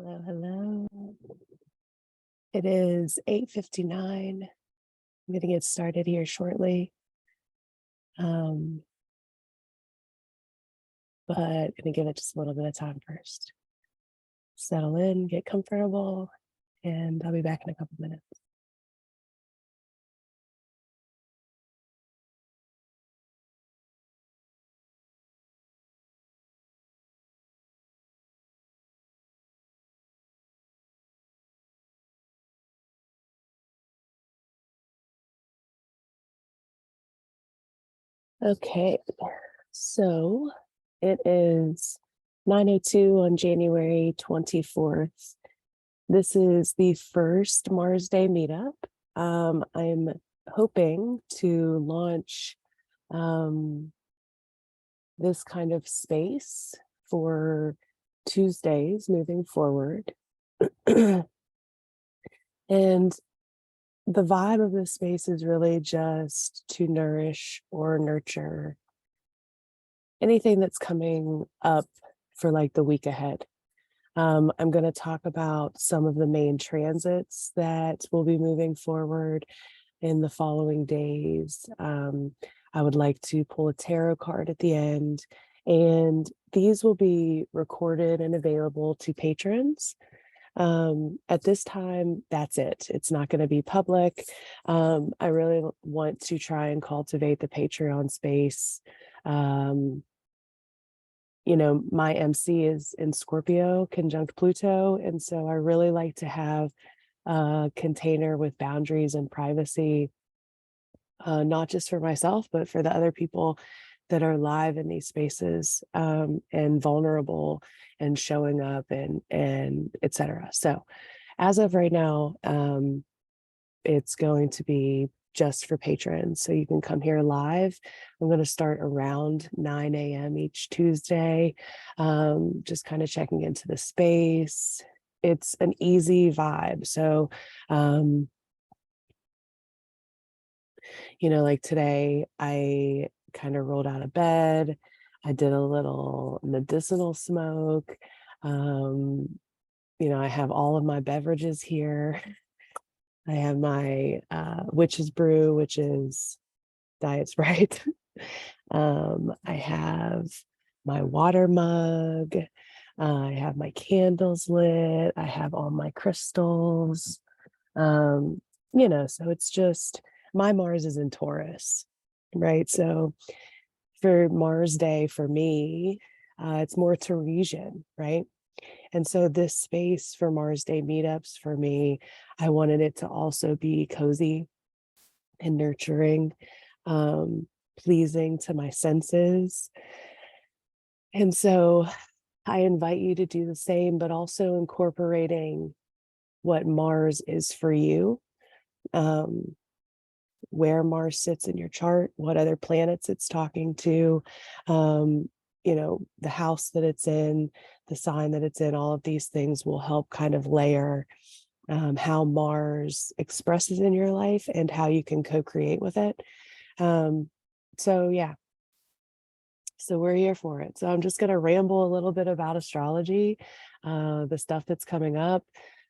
Hello, hello. It is 8:59. I'm gonna get started here shortly. Um, but gonna give it just a little bit of time first. Settle in, get comfortable, and I'll be back in a couple minutes. Okay, so it is 9:02 on January 24th. This is the first Mars Day meetup. I'm hoping to launch um, this kind of space for Tuesdays moving forward. And the vibe of this space is really just to nourish or nurture anything that's coming up for like the week ahead. I'm going to talk about some of the main transits that will be moving forward in the following days. I would like to pull a tarot card at the end, and these will be recorded and available to patrons. At this time, that's it. It's not going to be public. I really want to try and cultivate the Patreon space. Um, my MC is in Scorpio conjunct Pluto. And so I really like to have a container with boundaries and privacy, not just for myself, but for the other people that are live in these spaces, and vulnerable and showing up and etc. So as of right now, it's going to be just for patrons. So you can come here live. I'm going to start around 9 a.m. each Tuesday, just kind of checking into the space. It's an easy vibe. So, like today, I kind of rolled out of bed. I did a little medicinal smoke. I have all of my beverages here. I have my witch's brew, which is Diet Sprite. I have my water mug. I have my candles lit. I have all my crystals. Um, so it's just my Mars is in Taurus, right? So for Mars Day, for me, it's more Teresian, right? And so this space for Mars Day meetups for me, I wanted it to also be cozy and nurturing, um, pleasing to my senses. And so I invite you to do the same, but also incorporating what Mars is for you, um, where Mars sits in your chart, what other planets it's talking to, the house that it's in, the sign that it's in. All of these things will help kind of layer how Mars expresses in your life and how you can co-create with it. So yeah, so we're here for it. So I'm just going to ramble a little bit about astrology, the stuff that's coming up,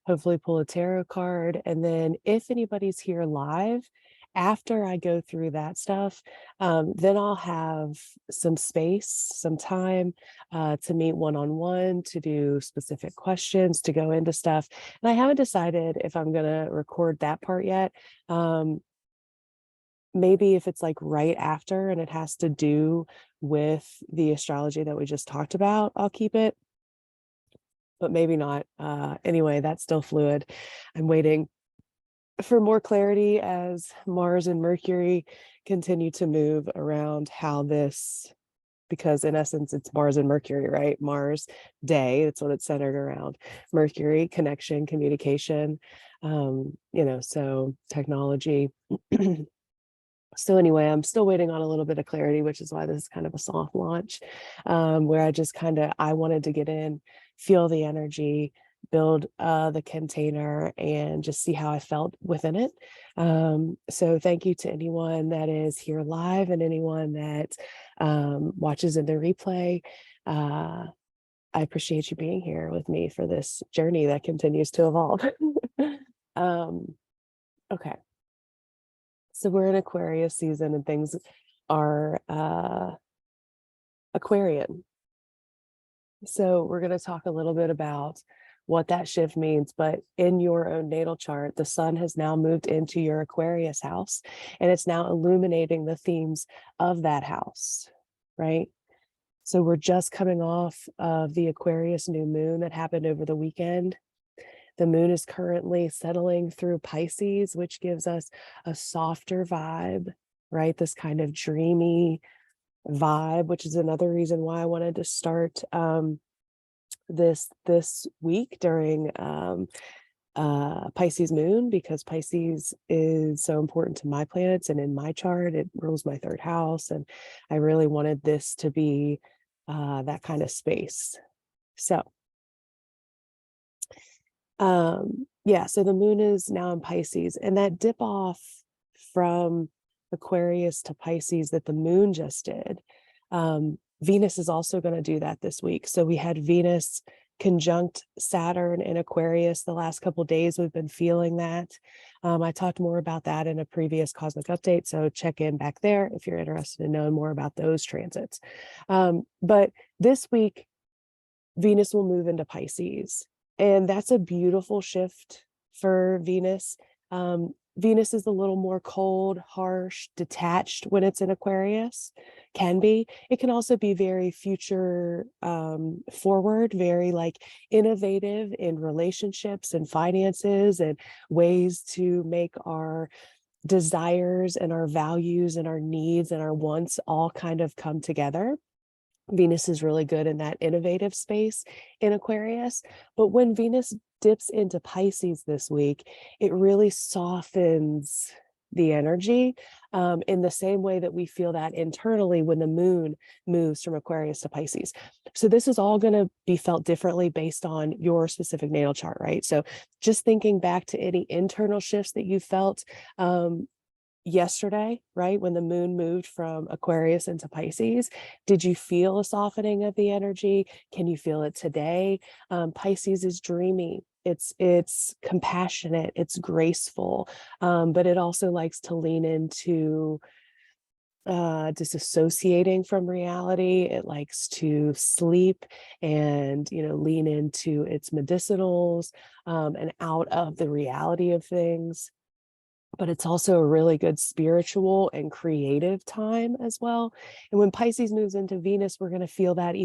hopefully pull a tarot card. And then if anybody's here live, after I go through that stuff, then I'll have some space, some time to meet one-on-one, to do specific questions, to go into stuff. And I haven't decided if I'm going to record that part yet. Maybe if it's like right after and it has to do with the astrology that we just talked about, I'll keep it, but maybe not. Anyway, that's still fluid. I'm waiting for more clarity as Mars and Mercury continue to move around how this, because in essence, it's Mars and Mercury, right? Mars Day, that's what it's centered around. Mercury, connection, communication, so technology. So anyway, I'm still waiting on a little bit of clarity, which is why this is kind of a soft launch, where I wanted to get in, feel the energy, build the container, and just see how I felt within it. So thank you to anyone that is here live and anyone that watches in the replay. I appreciate you being here with me for this journey that continues to evolve. Okay. So we're in Aquarius season and things are Aquarian. So we're going to talk a little bit about what that shift means, but in your own natal chart, the sun has now moved into your Aquarius house and it's now illuminating the themes of that house, right? So we're just coming off of the Aquarius new moon that happened over the weekend. The moon is currently settling through Pisces, which gives us a softer vibe, right? This kind of dreamy vibe, which is another reason why I wanted to start this week during Pisces moon, because Pisces is so important to my planets and in my chart. It rules my third house, and I really wanted this to be that kind of space. So yeah, so the moon is now in Pisces, and that dip off from Aquarius to Pisces that the moon just did, Venus is also going to do that this week. So we had Venus conjunct Saturn in Aquarius the last couple of days. We've been feeling that. I talked more about that in a previous cosmic update, so check in back there if you're interested in knowing more about those transits. But this week, Venus will move into Pisces, and that's a beautiful shift for Venus. Venus is a little more cold, harsh, detached when it's in Aquarius, can be. It can also be very future forward, very like innovative in relationships and finances and ways to make our desires and our values and our needs and our wants all kind of come together. Venus is really good in that innovative space in Aquarius. But when Venus dips into Pisces this week, it really softens the energy in the same way that we feel that internally when the moon moves from Aquarius to Pisces. So this is all going to be felt differently based on your specific natal chart, right? So just thinking back to any internal shifts that you felt yesterday, right, when the moon moved from Aquarius into Pisces, did you feel a softening of the energy? Can you feel it today? Pisces is dreamy. It's compassionate, it's graceful, but it also likes to lean into disassociating from reality. It likes to sleep and, lean into its medicinals and out of the reality of things. But it's also a really good spiritual and creative time as well. And when Pisces moves into Venus, we're going to feel that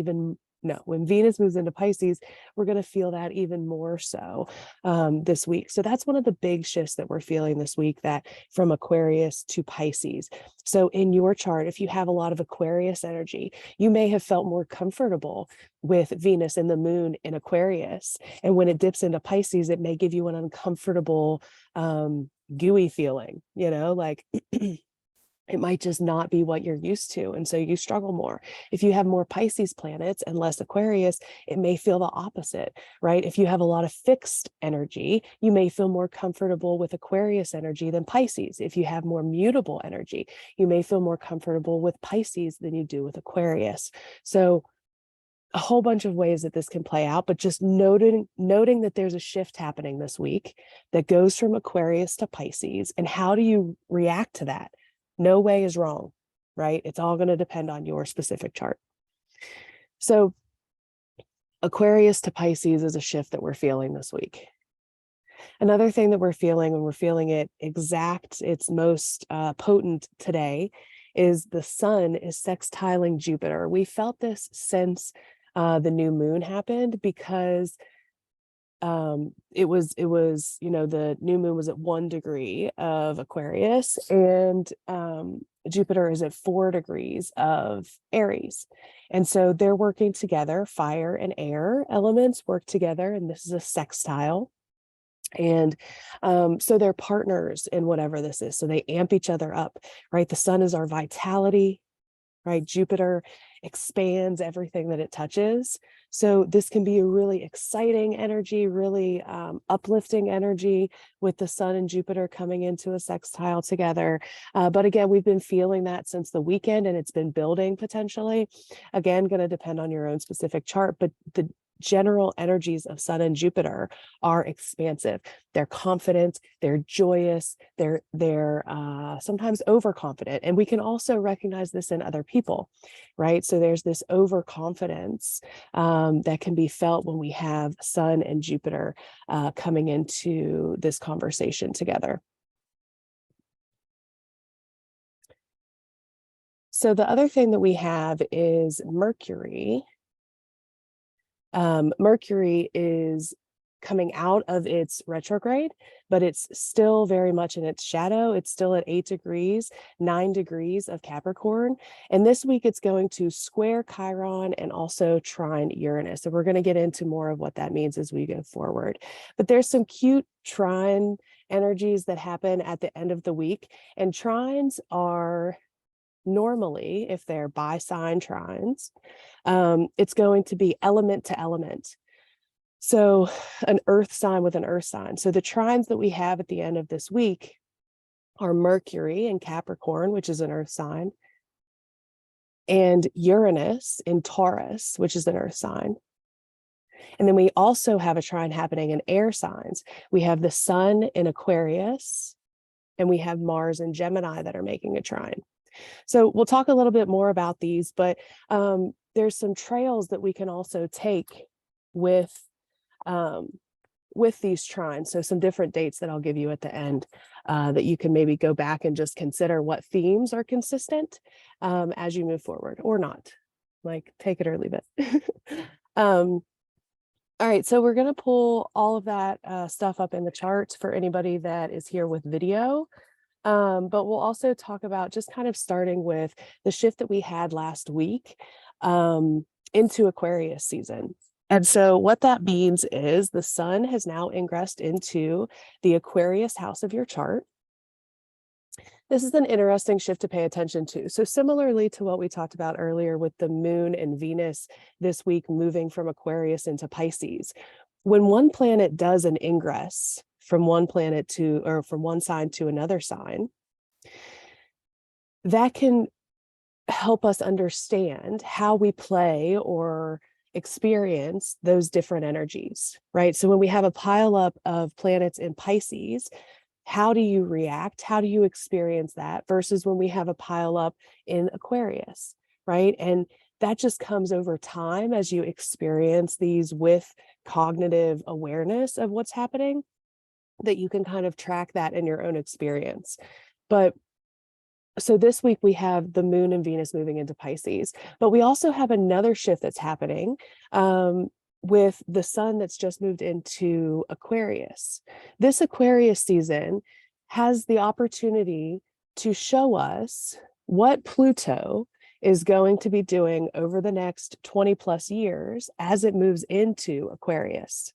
when Venus moves into Pisces, we're going to feel that even more so this week. So that's one of the big shifts that we're feeling this week, that from Aquarius to Pisces. So in your chart, if you have a lot of Aquarius energy, you may have felt more comfortable with Venus and the moon in Aquarius. And when it dips into Pisces, it may give you an uncomfortable, gooey feeling, like it might just not be what you're used to. And so you struggle more. If you have more Pisces planets and less Aquarius, it may feel the opposite, right? If you have a lot of fixed energy, you may feel more comfortable with Aquarius energy than Pisces. If you have more mutable energy, you may feel more comfortable with Pisces than you do with Aquarius. So a whole bunch of ways that this can play out, but just noting that there's a shift happening this week that goes from Aquarius to Pisces. And how do you react to that? No way is wrong, right? It's all going to depend on your specific chart. So Aquarius to Pisces is a shift that we're feeling this week. Another thing that we're feeling, when we're feeling it its most potent today, is the sun is sextiling Jupiter. We felt this since the new moon happened, because it was the new moon was at 1 degree of Aquarius, and Jupiter is at 4 degrees of Aries. And so they're working together. Fire and air elements work together, and this is a sextile. And so they're partners in whatever this is. So they amp each other up, right? The sun is our vitality, right? Jupiter expands everything that it touches. So this can be a really exciting energy, really uplifting energy with the Sun and Jupiter coming into a sextile together. But again, we've been feeling that since the weekend, and it's been building potentially. Again, going to depend on your own specific chart, but the general energies of Sun and Jupiter are expansive. They're confident, they're joyous, they're sometimes overconfident. And we can also recognize this in other people, right? So there's this overconfidence that can be felt when we have Sun and Jupiter coming into this conversation together. So the other thing that we have is Mercury. Mercury is coming out of its retrograde, but it's still very much in its shadow. It's still at 8 degrees, 9 degrees of Capricorn. And this week it's going to square Chiron and also trine Uranus. So we're going to get into more of what that means as we go forward. But there's some cute trine energies that happen at the end of the week. And trines are normally, if they're by sign trines, it's going to be element to element. So an earth sign with an earth sign. So the trines that we have at the end of this week are Mercury in Capricorn, which is an earth sign, and Uranus in Taurus, which is an earth sign. And then we also have a trine happening in air signs. We have the Sun in Aquarius, and we have Mars in Gemini that are making a trine. So we'll talk a little bit more about these, but there's some trails that we can also take with these trines. So some different dates that I'll give you at the end that you can maybe go back and just consider what themes are consistent as you move forward, or not. Like, take it or leave it. All right, so we're going to pull all of that stuff up in the charts for anybody that is here with video. But we'll also talk about just kind of starting with the shift that we had last week into Aquarius season. And so what that means is the Sun has now ingressed into the Aquarius house of your chart. This is an interesting shift to pay attention to. So similarly to what we talked about earlier with the Moon and Venus this week moving from Aquarius into Pisces, when one planet does an ingress from one planet to, or from one sign to another sign, that can help us understand how we play or experience those different energies, right? So when we have a pileup of planets in Pisces, how do you react? How do you experience that versus when we have a pileup in Aquarius, right? And that just comes over time as you experience these with cognitive awareness of what's happening, that you can kind of track that in your own experience. But so this week we have the Moon and Venus moving into Pisces, but we also have another shift that's happening with the Sun that's just moved into Aquarius. This Aquarius season has the opportunity to show us what Pluto is going to be doing over the next 20 plus years as it moves into Aquarius.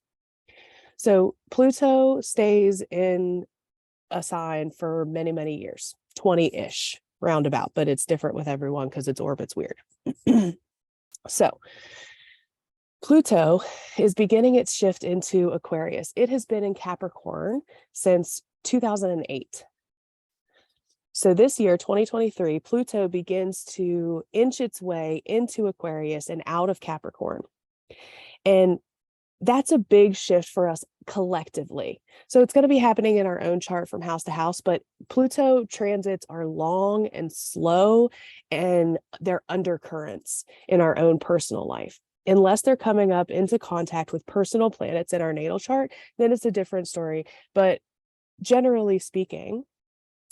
So Pluto stays in a sign for many, many years, 20-ish roundabout, but it's different with everyone because its orbit's weird. So Pluto is beginning its shift into Aquarius. It has been in Capricorn since 2008. So this year, 2023, Pluto begins to inch its way into Aquarius and out of Capricorn. And that's a big shift for us collectively. So it's going to be happening in our own chart from house to house, but Pluto transits are long and slow, and they're undercurrents in our own personal life. Unless they're coming up into contact with personal planets in our natal chart, then it's a different story. But generally speaking,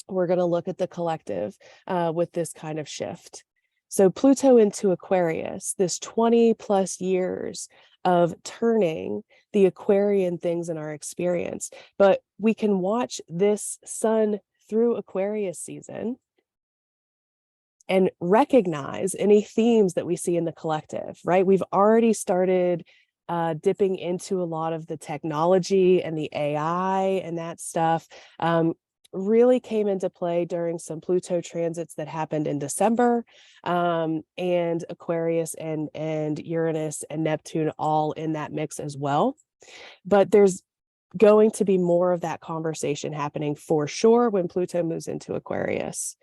we're going to look at the collective with this kind of shift. So Pluto into Aquarius, this 20 plus years of turning the Aquarian things in our experience. But we can watch this Sun through Aquarius season and recognize any themes that we see in the collective, right? We've already started dipping into a lot of the technology and the AI and that stuff. really came into play during some Pluto transits that happened in December, and Aquarius and Uranus and Neptune all in that mix as well. But there's going to be more of that conversation happening for sure when Pluto moves into Aquarius,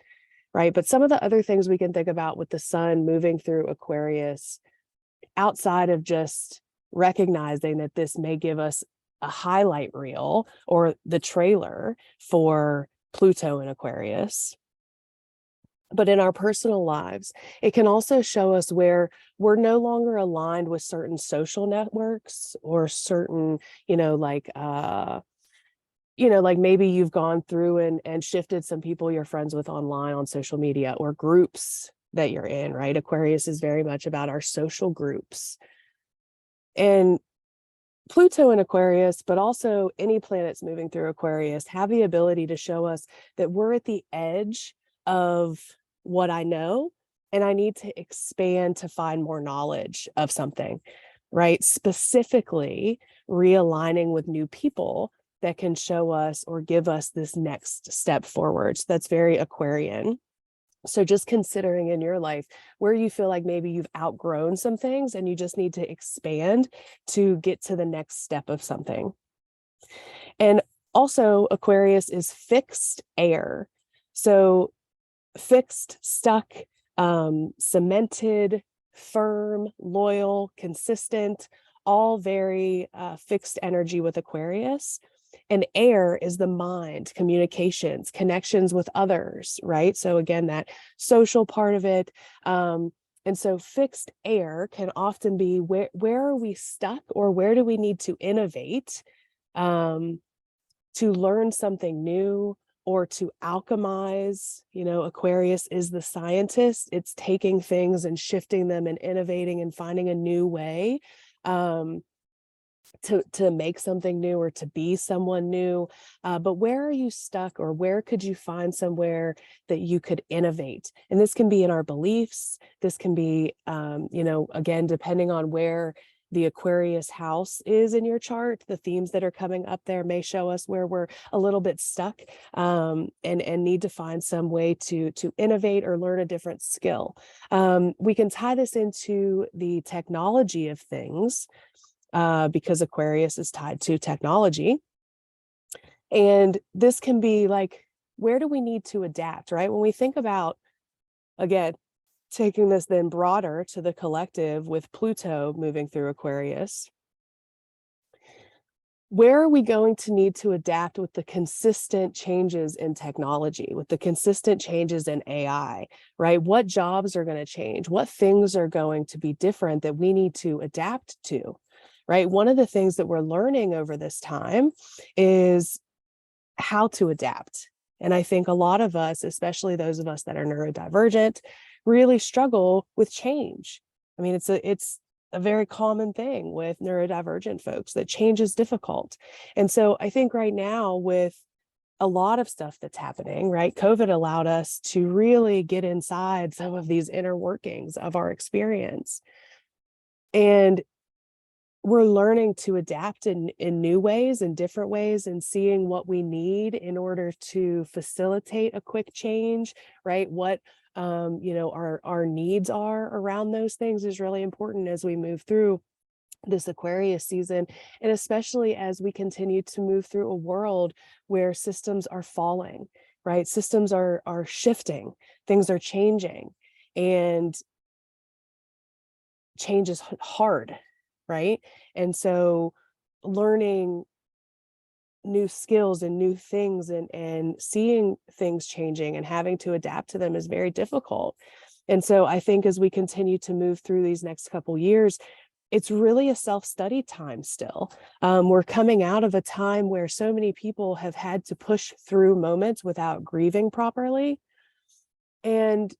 right? But some of the other things we can think about with the sun moving through Aquarius, outside of just recognizing that this may give us a highlight reel or the trailer for Pluto in Aquarius, but in our personal lives, it can also show us where we're no longer aligned with certain social networks or certain, like maybe you've gone through and shifted some people you're friends with online on social media or groups that you're in, right? Aquarius is very much about our social groups. And Pluto in Aquarius, but also any planets moving through Aquarius, have the ability to show us that we're at the edge of what I know, and I need to expand to find more knowledge of something, right? Specifically, realigning with new people that can show us or give us this next step forward. So that's very Aquarian. So just considering in your life where you feel like maybe you've outgrown some things and you just need to expand to get to the next step of something. And also Aquarius is fixed air. So fixed, stuck, cemented, firm, loyal, consistent, all very fixed energy with Aquarius. And air is the mind, communications, connections with others, right? So again, that social part of it. And so fixed air can often be where are we stuck, or where do we need to innovate to learn something new or to alchemize. Aquarius is the scientist. It's taking things and shifting them and innovating and finding a new way to make something new or to be someone new. But where are you stuck, or where could you find somewhere that you could innovate? And this can be in our beliefs. This can be, again, depending on where the Aquarius house is in your chart, the themes that are coming up there may show us where we're a little bit stuck and need to find some way to innovate or learn a different skill. We can tie this into the technology of things, because Aquarius is tied to technology. And this can be like, where do we need to adapt, right? When we think about, again, taking this then broader to the collective with Pluto moving through Aquarius, where are we going to need to adapt with the consistent changes in technology, with the consistent changes in AI, right? What jobs are going to change? What things are going to be different that we need to adapt to, right? One of the things that we're learning over this time is how to adapt. And I think a lot of us, especially those of us that are neurodivergent, really struggle with change. I mean, it's a very common thing with neurodivergent folks, that change is difficult. And so I think right now, with a lot of stuff that's happening, right? COVID allowed us to really get inside some of these inner workings of our experience. And we're learning to adapt in new ways and different ways, and seeing what we need in order to facilitate a quick change, right? What our needs are around those things is really important as we move through this Aquarius season, and especially as we continue to move through a world where systems are falling, right? Systems are shifting, things are changing, and change is hard, right? And so learning new skills and new things and seeing things changing and having to adapt to them is very difficult. And so I think as we continue to move through these next couple years, it's really a self-study time still. We're coming out of a time where so many people have had to push through moments without grieving properly. And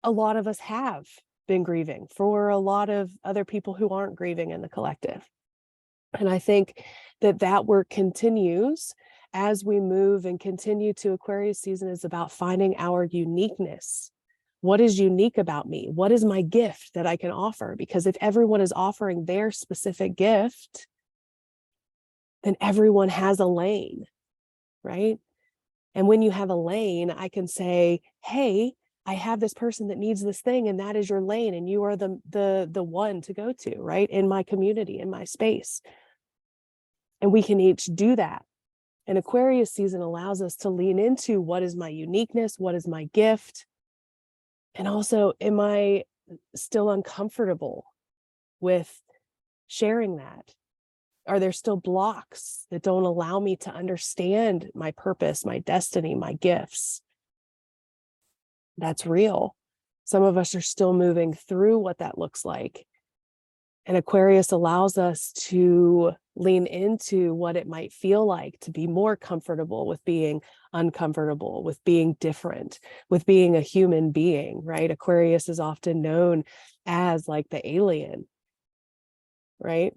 a lot of us have been grieving for a lot of other people who aren't grieving in the collective. And I think that work continues as we move and continue to. Aquarius season is about finding our uniqueness. What is unique about me? What is my gift that I can offer? Because if everyone is offering their specific gift, then everyone has a lane, right? And when you have a lane, I can say, hey, I have this person that needs this thing, and that is your lane, and you are the one to go to, right? In my community, in my space. And we can each do that. And Aquarius season allows us to lean into what is my uniqueness, what is my gift, and also, am I still uncomfortable with sharing that? Are there still blocks that don't allow me to understand my purpose, my destiny, my gifts? That's real. Some of us are still moving through what that looks like. And Aquarius allows us to lean into what it might feel like to be more comfortable with being uncomfortable, with being different, with being a human being, right? Aquarius is often known as like the alien, right?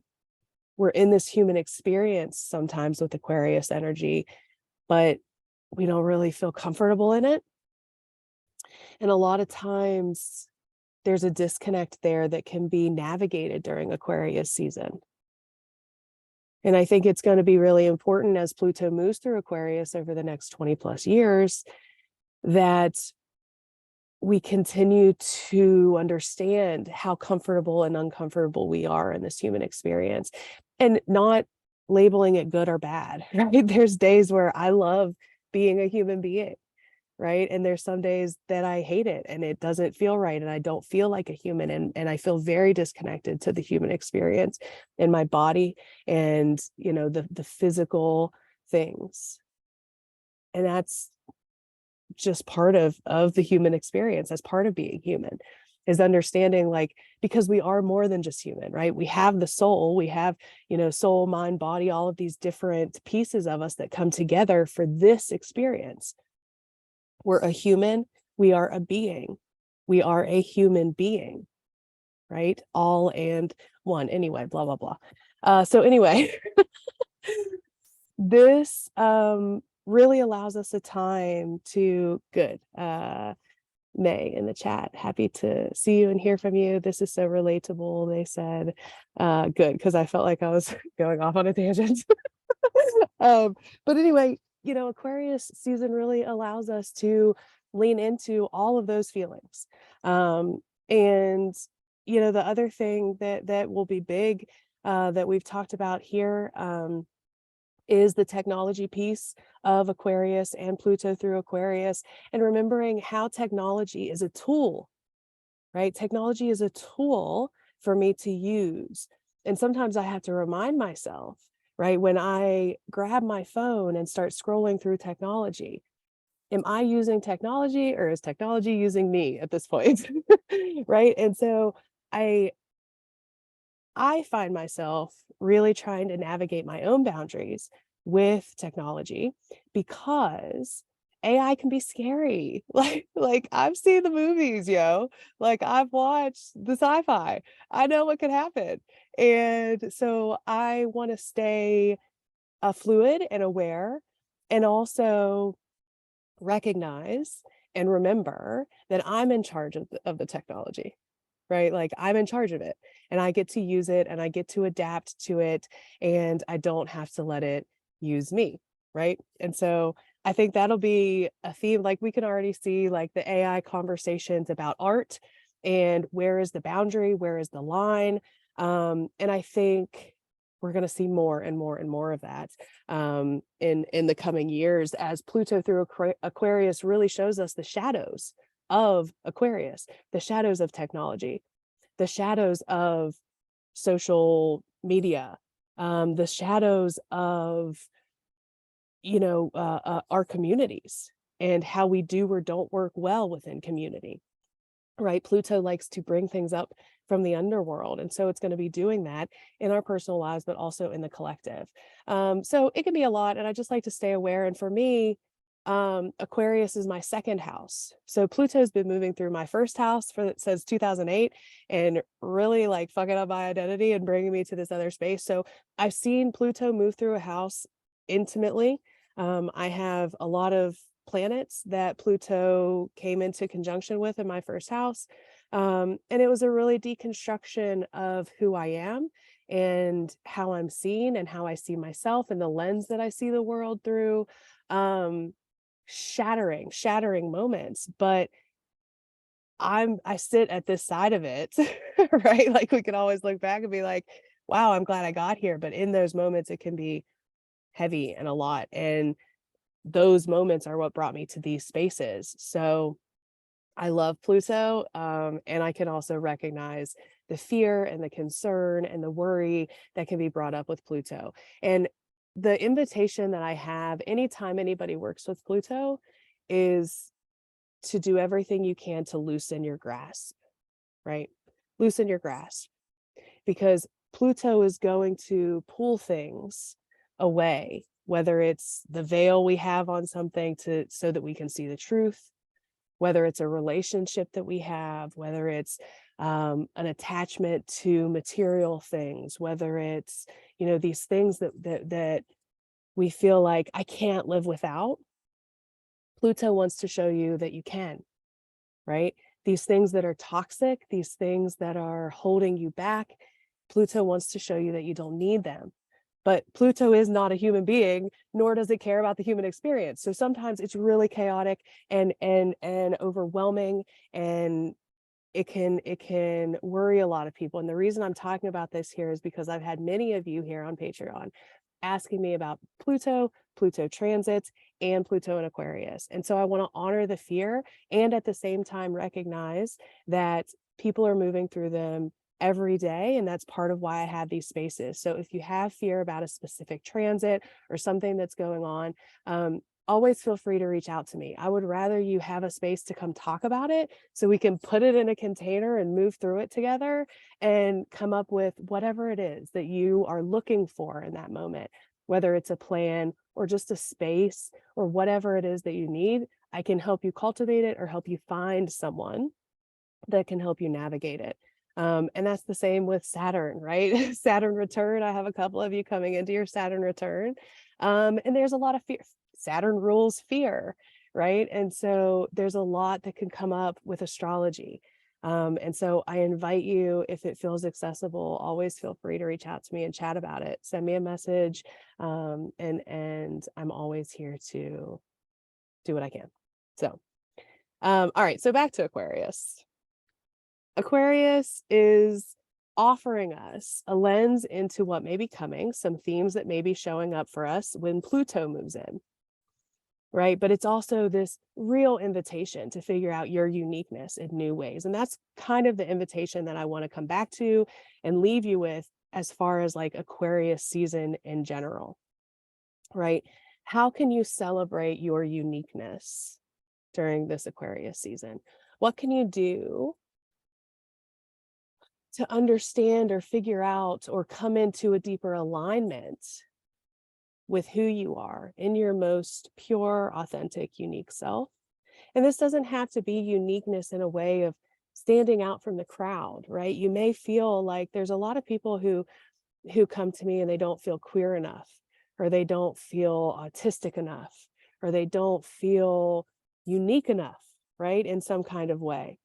We're in this human experience sometimes with Aquarius energy, but we don't really feel comfortable in it. And a lot of times there's a disconnect there that can be navigated during Aquarius season. And I think it's going to be really important as Pluto moves through Aquarius over the next 20 plus years that we continue to understand how comfortable and uncomfortable we are in this human experience, and not labeling it good or bad, right? There's days where I love being a human being, right? And there's some days that I hate it and it doesn't feel right and I don't feel like a human, and I feel very disconnected to the human experience in my body and, you know, the physical things. And that's just part of the human experience. As part of being human is understanding, like, because we are more than just human, right? We have the soul, we have, you know, soul, mind, body, all of these different pieces of us that come together for this experience. We're a human, we are a being, we are a human being, right? All and one. Anyway, blah blah blah. So anyway, this really allows us a time to good. May in the chat, happy to see you and hear from you. This is so relatable, they said. Good, because I felt like I was going off on a tangent. But anyway, you know, Aquarius season really allows us to lean into all of those feelings. And you know, the other thing that will be big, that we've talked about here, is the technology piece of Aquarius and Pluto through Aquarius, and remembering how technology is a tool, right? Technology is a tool for me to use. And sometimes I have to remind myself, right? When I grab my phone and start scrolling through technology, am I using technology or is technology using me at this point? Right? And so I find myself really trying to navigate my own boundaries with technology, because AI can be scary. Like I've seen the movies, yo. Like I've watched the sci-fi. I know what could happen. And so I want to stay fluid and aware, and also recognize and remember that I'm in charge of the technology, right? Like I'm in charge of it and I get to use it and I get to adapt to it, and I don't have to let it use me, right? And so I think that'll be a theme. Like we can already see like the AI conversations about art and where is the boundary, where is the line. And I think we're going to see more and more and more of that in the coming years, as Pluto through Aquarius really shows us the shadows of Aquarius, the shadows of technology, the shadows of social media, the shadows of, you know, our communities and how we do or don't work well within community, right? Pluto likes to bring things up from the underworld. And so it's going to be doing that in our personal lives, but also in the collective. So it can be a lot. And I just like to stay aware. And for me, Aquarius is my second house. So Pluto's been moving through my first house since 2008 and really like fucking up my identity and bringing me to this other space. So I've seen Pluto move through a house intimately. I have a lot of planets that Pluto came into conjunction with in my first house. And it was a really deconstruction of who I am and how I'm seen and how I see myself and the lens that I see the world through. shattering moments, but I sit at this side of it, right? Like we can always look back and be like, wow, I'm glad I got here. But in those moments, it can be heavy and a lot. And those moments are what brought me to these spaces. So I love Pluto. And I can also recognize the fear and the concern and the worry that can be brought up with Pluto. And the invitation that I have anytime anybody works with Pluto is to do everything you can to loosen your grasp, right? Loosen your grasp, because Pluto is going to pull things away, whether it's the veil we have on something so that we can see the truth, whether it's a relationship that we have, whether it's an attachment to material things, whether it's, these things that we feel like I can't live without. Pluto wants to show you that you can, right? These things that are toxic, these things that are holding you back, Pluto wants to show you that you don't need them. But Pluto is not a human being, nor does it care about the human experience. So sometimes it's really chaotic and overwhelming, and it can worry a lot of people. And the reason I'm talking about this here is because I've had many of you here on Patreon asking me about Pluto transits, and Pluto in Aquarius. And so I want to honor the fear and at the same time recognize that people are moving through them every day. And that's part of why I have these spaces. So if you have fear about a specific transit or something that's going on, always feel free to reach out to me. I would rather you have a space to come talk about it so we can put it in a container and move through it together and come up with whatever it is that you are looking for in that moment, whether it's a plan or just a space or whatever it is that you need. I can help you cultivate it or help you find someone that can help you navigate it. And that's the same with Saturn, right? Saturn return. I have a couple of you coming into your Saturn return. And there's a lot of fear. Saturn rules fear, right? And so there's a lot that can come up with astrology. And so I invite you, if it feels accessible, always feel free to reach out to me and chat about it. Send me a message. And I'm always here to do what I can. So, all right. So back to Aquarius. Aquarius is offering us a lens into what may be coming, some themes that may be showing up for us when Pluto moves in, right? But it's also this real invitation to figure out your uniqueness in new ways. And that's kind of the invitation that I want to come back to and leave you with as far as like Aquarius season in general, right? How can you celebrate your uniqueness during this Aquarius season? What can you do to understand or figure out or come into a deeper alignment with who you are in your most pure, authentic, unique self? And this doesn't have to be uniqueness in a way of standing out from the crowd, right? You may feel like there's a lot of people who come to me and they don't feel queer enough, or they don't feel autistic enough, or they don't feel unique enough, right? In some kind of way.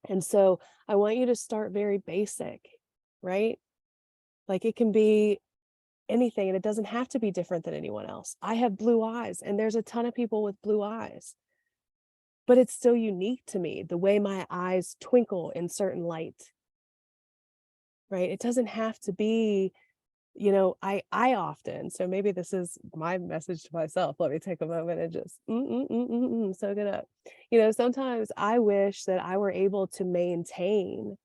And so I want you to start very basic, right? Like it can be anything, and it doesn't have to be different than anyone else. I have blue eyes, and there's a ton of people with blue eyes, but it's still unique to me, the way my eyes twinkle in certain light, right? It doesn't have to be, I often, so maybe this is my message to myself. Let me take a moment and just soak it up. Sometimes I wish that I were able to maintain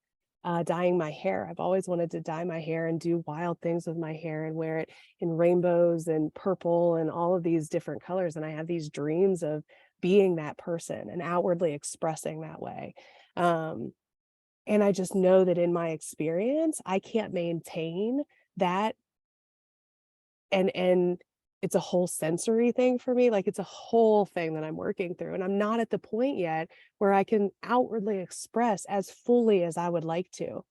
dyeing my hair. I've always wanted to dye my hair and do wild things with my hair and wear it in rainbows and purple and all of these different colors. And I have these dreams of being that person and outwardly expressing that way. And I just know that in my experience, I can't maintain that. And it's a whole sensory thing for me. Like it's a whole thing that I'm working through. And I'm not at the point yet where I can outwardly express as fully as I would like to,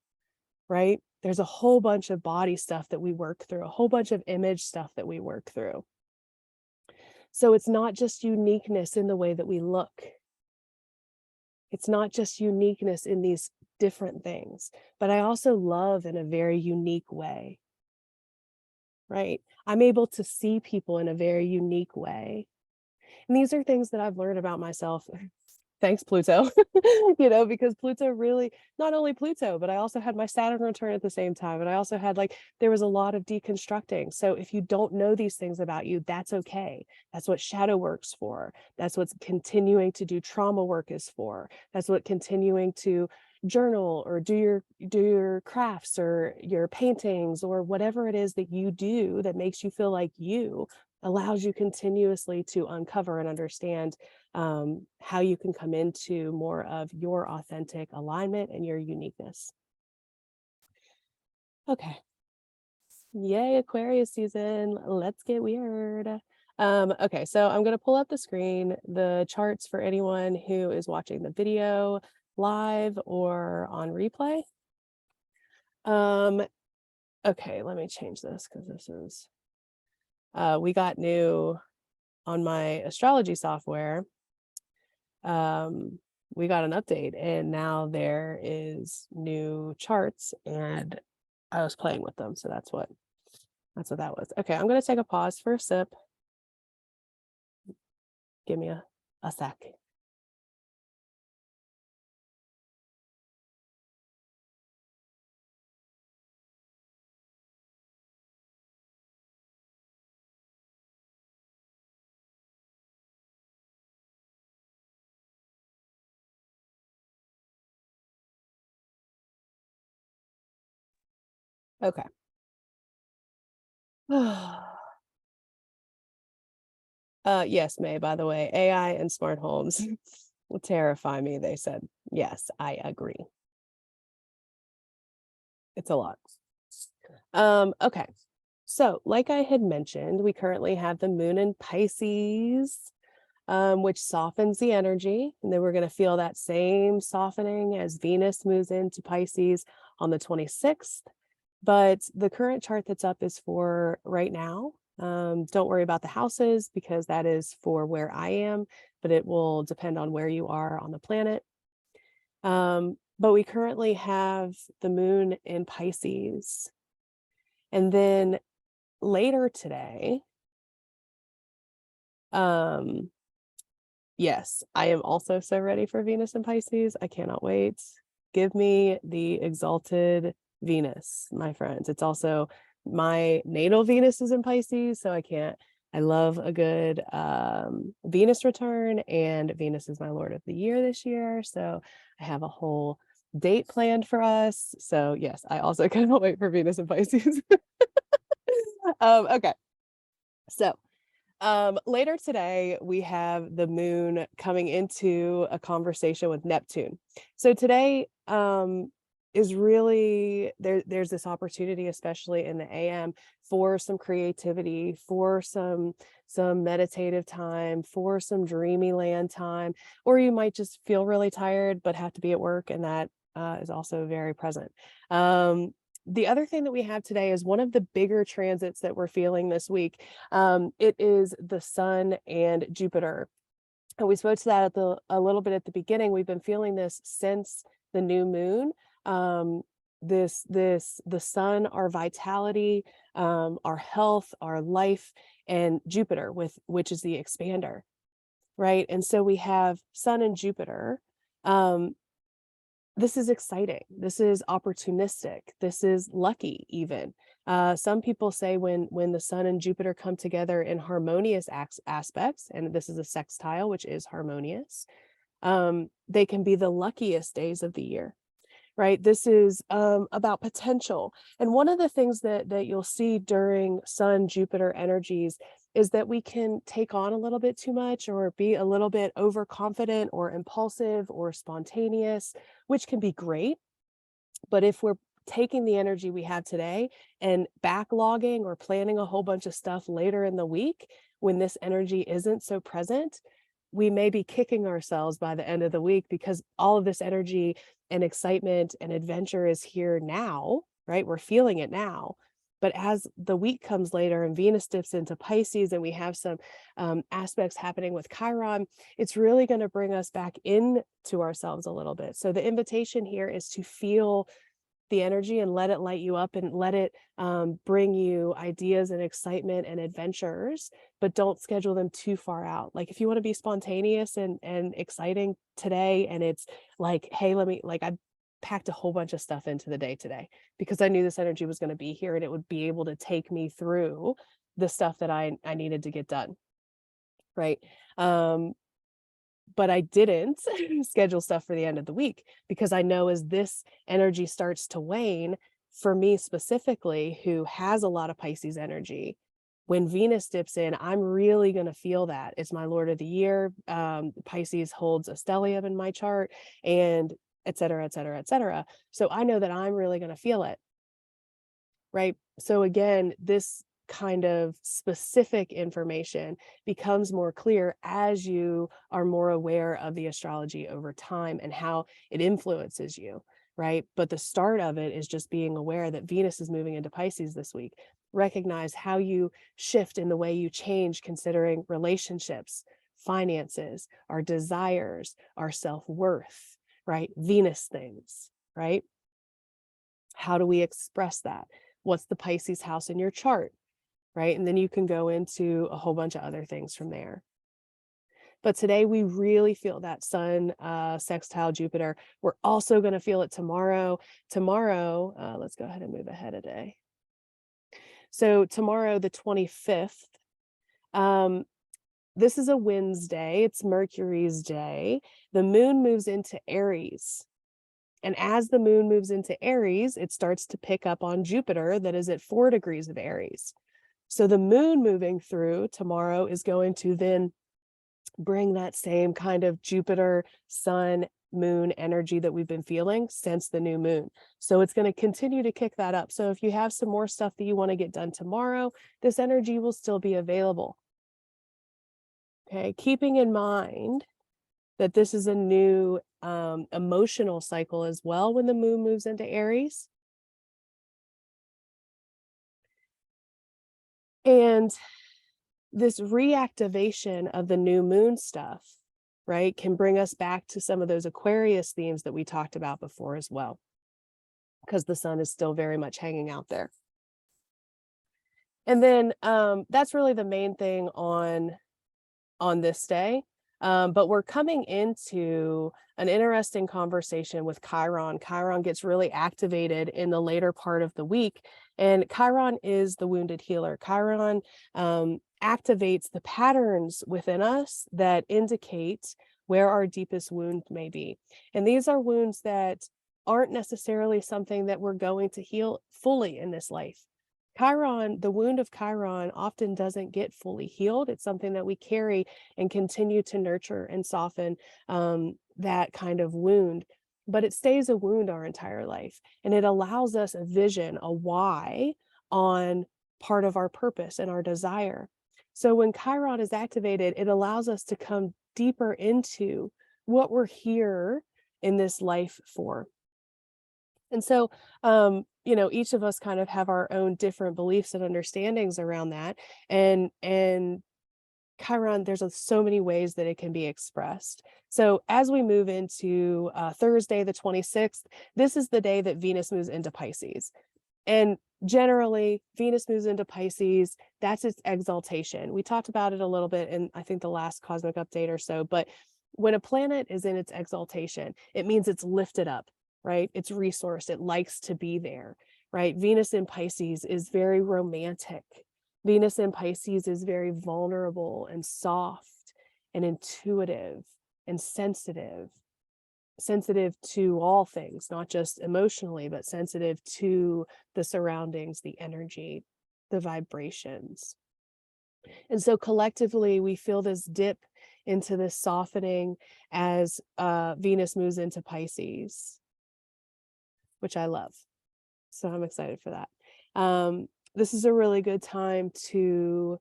right? There's a whole bunch of body stuff that we work through, a whole bunch of image stuff that we work through. So it's not just uniqueness in the way that we look. It's not just uniqueness in these different things, but I also love in a very unique way, right? I'm able to see people in a very unique way. And these are things that I've learned about myself. Thanks, Pluto. Because Pluto really, not only Pluto, but I also had my Saturn return at the same time. And I also had there was a lot of deconstructing. So if you don't know these things about you, that's okay. That's what shadow work's for. That's what continuing to do trauma work is for. That's what continuing to journal or do your crafts or your paintings or whatever it is that you do that makes you feel like you allows you continuously to uncover and understand how you can come into more of your authentic alignment and your uniqueness. Okay. Yay, Aquarius season. Let's get weird. Okay, so I'm going to pull up the screen, the charts for anyone who is watching the video live or on replay. Okay, let me change this because this is, we got new on my astrology software. We got an update and now there is new charts and I was playing with them. So that's what that was. Okay, I'm going to take a pause for a sip. Give me a sec. Okay. Yes, May, by the way, AI and smart homes will terrify me, they said. Yes, I agree. It's a lot. Okay. So like I had mentioned, we currently have the moon in Pisces, which softens the energy. And then we're going to feel that same softening as Venus moves into Pisces on the 26th. But the current chart that's up is for right now. Don't worry about the houses because that is for where I am, but it will depend on where you are on the planet. But we currently have the moon in Pisces. And then later today, yes, I am also so ready for Venus and Pisces. I cannot wait. Give me the exalted Venus, my friends. It's also my natal Venus is in Pisces, so I love a good Venus return, and Venus is my Lord of the Year this year. So I have a whole date planned for us. So yes, I also cannot wait for Venus and Pisces. Okay. So later today, we have the moon coming into a conversation with Neptune. So today is really there's this opportunity, especially in the AM, for some creativity, for some meditative time, for some dreamy land time, or you might just feel really tired but have to be at work, and that is also very present. The other thing that we have today is one of the bigger transits that we're feeling this week. It is the Sun and Jupiter. And we spoke to that a little bit at the beginning. We've been feeling this since the new moon. The Sun, our vitality, our health, our life, and Jupiter, which is the expander, right? And so we have Sun and Jupiter. This is exciting. This is opportunistic. This is lucky even. Some people say when the Sun and Jupiter come together in harmonious aspects, and this is a sextile, which is harmonious, they can be the luckiest days of the year, right? This is about potential. And one of the things that you'll see during Sun Jupiter energies is that we can take on a little bit too much or be a little bit overconfident or impulsive or spontaneous, which can be great. But if we're taking the energy we have today and backlogging or planning a whole bunch of stuff later in the week, when this energy isn't so present, we may be kicking ourselves by the end of the week because all of this energy and excitement and adventure is here now, right? We're feeling it now. But as the week comes later and Venus dips into Pisces and we have some aspects happening with Chiron, it's really going to bring us back into ourselves a little bit. So the invitation here is to feel the energy and let it light you up and let it bring you ideas and excitement and adventures, but don't schedule them too far out. Like if you want to be spontaneous and exciting today, and it's like, hey, I packed a whole bunch of stuff into the day today because I knew this energy was going to be here and it would be able to take me through the stuff that I needed to get done. Right. But I didn't schedule stuff for the end of the week because I know as this energy starts to wane, for me specifically, who has a lot of Pisces energy, when Venus dips in, I'm really going to feel that. It's my Lord of the Year. Pisces holds a stellium in my chart, and et cetera, et cetera, et cetera. So I know that I'm really going to feel it. Right. So again, this kind of specific information becomes more clear as you are more aware of the astrology over time and how it influences you, right? But the start of it is just being aware that Venus is moving into Pisces this week. Recognize how you shift in the way you change, considering relationships, finances, our desires, our self-worth, right? Venus things, right? How do we express that? What's the Pisces house in your chart? Right? And then you can go into a whole bunch of other things from there. But today we really feel that Sun sextile Jupiter. We're also going to feel it tomorrow. Tomorrow, let's go ahead and move ahead a day. So tomorrow, the 25th, this is a Wednesday. It's Mercury's day. The moon moves into Aries. And as the moon moves into Aries, it starts to pick up on Jupiter that is at 4 degrees of Aries. So the moon moving through tomorrow is going to then bring that same kind of Jupiter, Sun, moon energy that we've been feeling since the new moon. So it's going to continue to kick that up. So if you have some more stuff that you want to get done tomorrow, this energy will still be available. Okay, keeping in mind that this is a new emotional cycle as well when the moon moves into Aries. And this reactivation of the new moon stuff, right, can bring us back to some of those Aquarius themes that we talked about before as well, because the sun is still very much hanging out there. And then that's really the main thing on this day. But we're coming into an interesting conversation with Chiron. Chiron gets really activated in the later part of the week, and Chiron is the wounded healer. Chiron activates the patterns within us that indicate where our deepest wound may be. And these are wounds that aren't necessarily something that we're going to heal fully in this life. Chiron, the wound of Chiron often doesn't get fully healed. It's something that we carry and continue to nurture and soften that kind of wound, but it stays a wound our entire life. And it allows us a vision, a why on part of our purpose and our desire. So when Chiron is activated, it allows us to come deeper into what we're here in this life for. And so, each of us kind of have our own different beliefs and understandings around that. And Chiron, there's so many ways that it can be expressed. So as we move into Thursday, the 26th, this is the day that Venus moves into Pisces. And generally, Venus moves into Pisces, that's its exaltation. We talked about it a little bit in, I think, the last cosmic update or so, but when a planet is in its exaltation, it means it's lifted up, right? It's resourced, it likes to be there, right? Venus in Pisces is very romantic. Venus in Pisces is very vulnerable and soft and intuitive and sensitive to all things, not just emotionally, but sensitive to the surroundings, the energy, the vibrations. And so collectively, we feel this dip into this softening as Venus moves into Pisces, which I love. So I'm excited for that. This is a really good time to,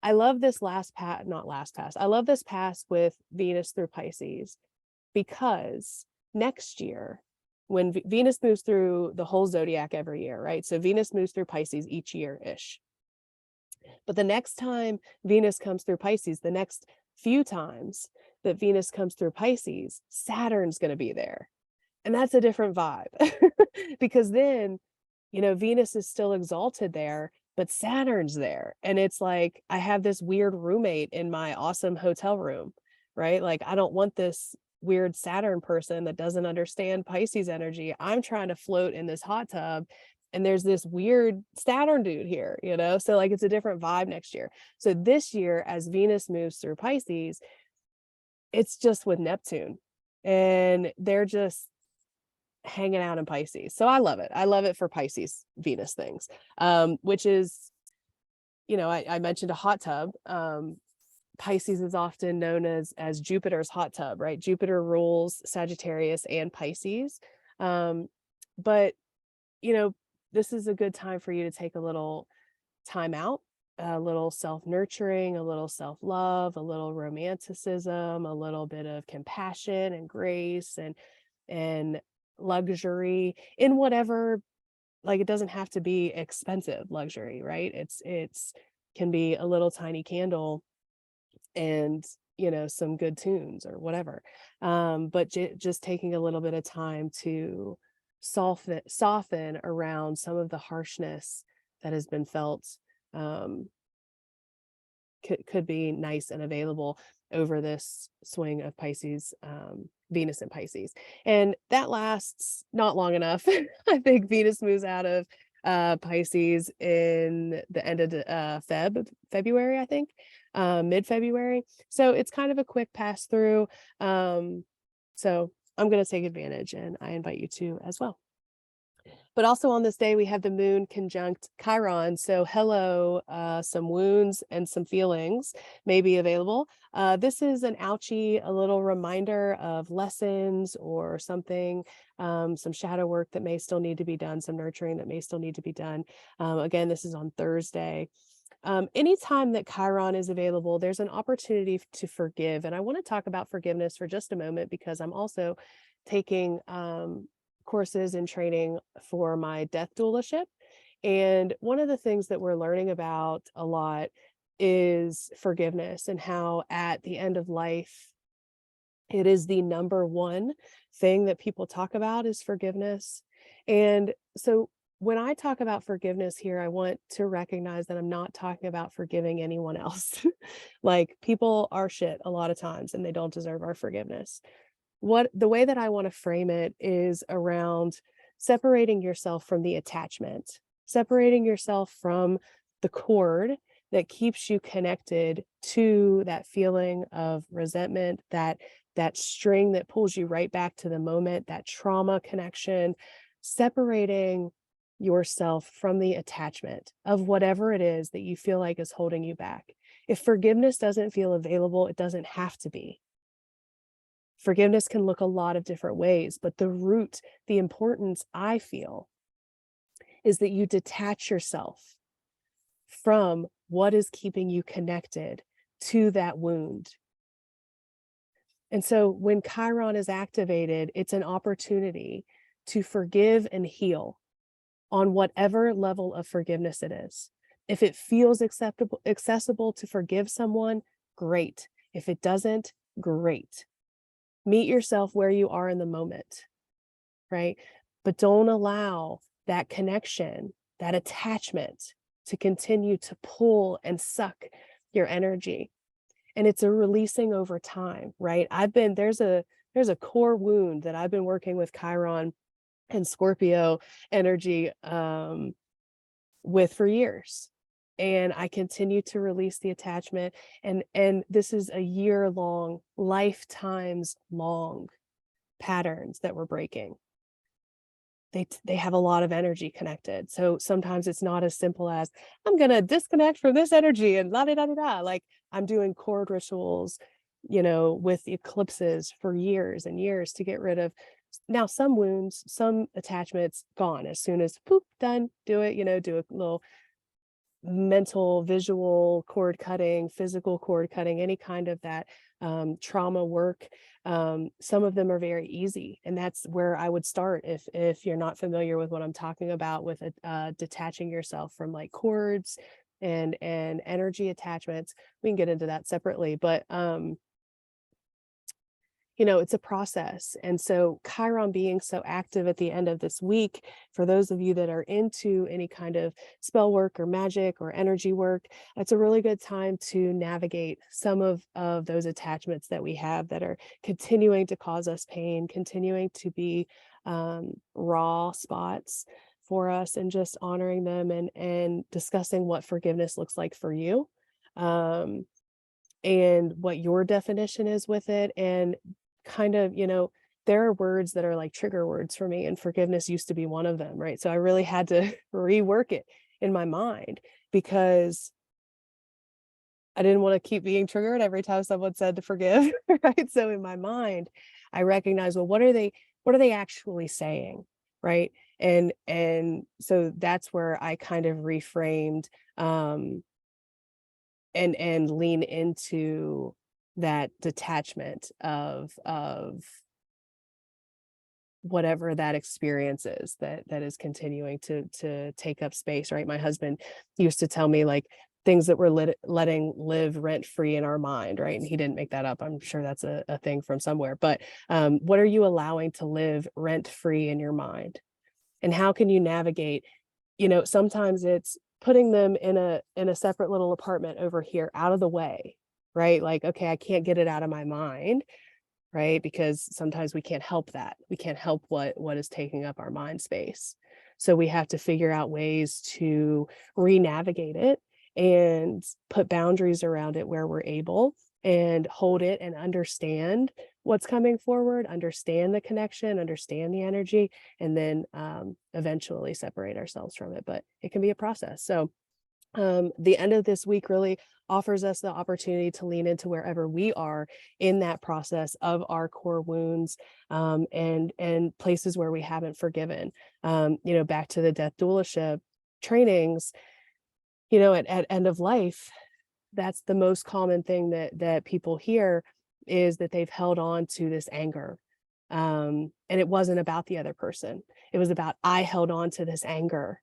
I love this I love this pass with Venus through Pisces, because next year, when Venus moves through the whole zodiac every year, right? So Venus moves through Pisces each year-ish. But the next time Venus comes through Pisces, the next few times that Venus comes through Pisces, Saturn's going to be there. And that's a different vibe because then, Venus is still exalted there, but Saturn's there. And it's like, I have this weird roommate in my awesome hotel room, right? Like, I don't want this weird Saturn person that doesn't understand Pisces energy. I'm trying to float in this hot tub. And there's this weird Saturn dude here, So, like, it's a different vibe next year. So, this year, as Venus moves through Pisces, it's just with Neptune. And they're just hanging out in Pisces. So I love it. I love it for Pisces Venus things. Which is, I mentioned a hot tub. Pisces is often known as Jupiter's hot tub, right? Jupiter rules Sagittarius and Pisces. But this is a good time for you to take a little time out, a little self-nurturing, a little self-love, a little romanticism, a little bit of compassion and grace and luxury in whatever, like, it doesn't have to be expensive luxury, right? It's can be a little tiny candle and some good tunes or whatever. But just taking a little bit of time to soften around some of the harshness that has been felt, um, could be nice and available over this swing of Pisces, Venus and Pisces. And that lasts not long enough. I think Venus moves out of Pisces in the end of February, I think, mid-February. So it's kind of a quick pass through. So I'm going to take advantage, and I invite you to as well. But also on this day, we have the moon conjunct Chiron. So hello, some wounds and some feelings may be available. This is an ouchie, a little reminder of lessons or something, some shadow work that may still need to be done, some nurturing that may still need to be done. Again, this is on Thursday. Anytime that Chiron is available, there's an opportunity to forgive. And I want to talk about forgiveness for just a moment, because I'm also taking courses and training for my death doulaship. And one of the things that we're learning about a lot is forgiveness, and how at the end of life, it is the number one thing that people talk about is forgiveness. And so when I talk about forgiveness here, I want to recognize that I'm not talking about forgiving anyone else. Like, people are shit a lot of times and they don't deserve our forgiveness. The way that I want to frame it is around separating yourself from the attachment, separating yourself from the cord that keeps you connected to that feeling of resentment, that string that pulls you right back to the moment, that trauma connection, separating yourself from the attachment of whatever it is that you feel like is holding you back. If forgiveness doesn't feel available, it doesn't have to be. Forgiveness can look a lot of different ways, but the root, the importance, I feel, is that you detach yourself from what is keeping you connected to that wound. And so when Chiron is activated, it's an opportunity to forgive and heal on whatever level of forgiveness it is. If it feels accessible to forgive someone, great. If it doesn't, great. Meet yourself where you are in the moment, right? But don't allow that connection, that attachment, to continue to pull and suck your energy. And it's a releasing over time, right? There's a core wound that I've been working with Chiron and Scorpio energy with for years. And I continue to release the attachment. And this is a year-long, lifetimes long patterns that we're breaking. They have a lot of energy connected. So sometimes it's not as simple as, I'm going to disconnect from this energy and la da da da. Like, I'm doing cord rituals, with eclipses for years and years to get rid of now some wounds, some attachments gone as soon as poop, done, do it, do a little mental, visual cord cutting, physical cord cutting, any kind of that trauma work. Some of them are very easy, and that's where I would start if you're not familiar with what I'm talking about with detaching yourself from like cords and energy attachments. We can get into that separately, but it's a process. And so Chiron being so active at the end of this week, for those of you that are into any kind of spell work or magic or energy work, it's a really good time to navigate some of those attachments that we have that are continuing to cause us pain, continuing to be raw spots for us, and just honoring them and discussing what forgiveness looks like for you. And what your definition is with it, and kind of, there are words that are like trigger words for me, and forgiveness used to be one of them, right? So I really had to rework it in my mind, because I didn't want to keep being triggered every time someone said to forgive, right? So in my mind, I recognize, well, what are they actually saying, right? And so that's where I kind of reframed, and lean into that detachment of whatever that experience is that is continuing to take up space, right? My husband used to tell me, like, things that we're letting live rent free in our mind, right? And he didn't make that up. I'm sure that's a thing from somewhere. But what are you allowing to live rent free in your mind? And how can you navigate? Sometimes it's putting them in a separate little apartment over here, out of the way, right? Like, okay, I can't get it out of my mind, right? Because sometimes we can't help that. We can't help what is taking up our mind space. So we have to figure out ways to re-navigate it and put boundaries around it where we're able, and hold it and understand what's coming forward, understand the connection, understand the energy, and then eventually separate ourselves from it. But it can be a process. So the end of this week really offers us the opportunity to lean into wherever we are in that process of our core wounds, and places where we haven't forgiven. Back to the death doulaship trainings, at end of life, that's the most common thing that people hear, is that they've held on to this anger. And it wasn't about the other person. It was about, I held on to this anger.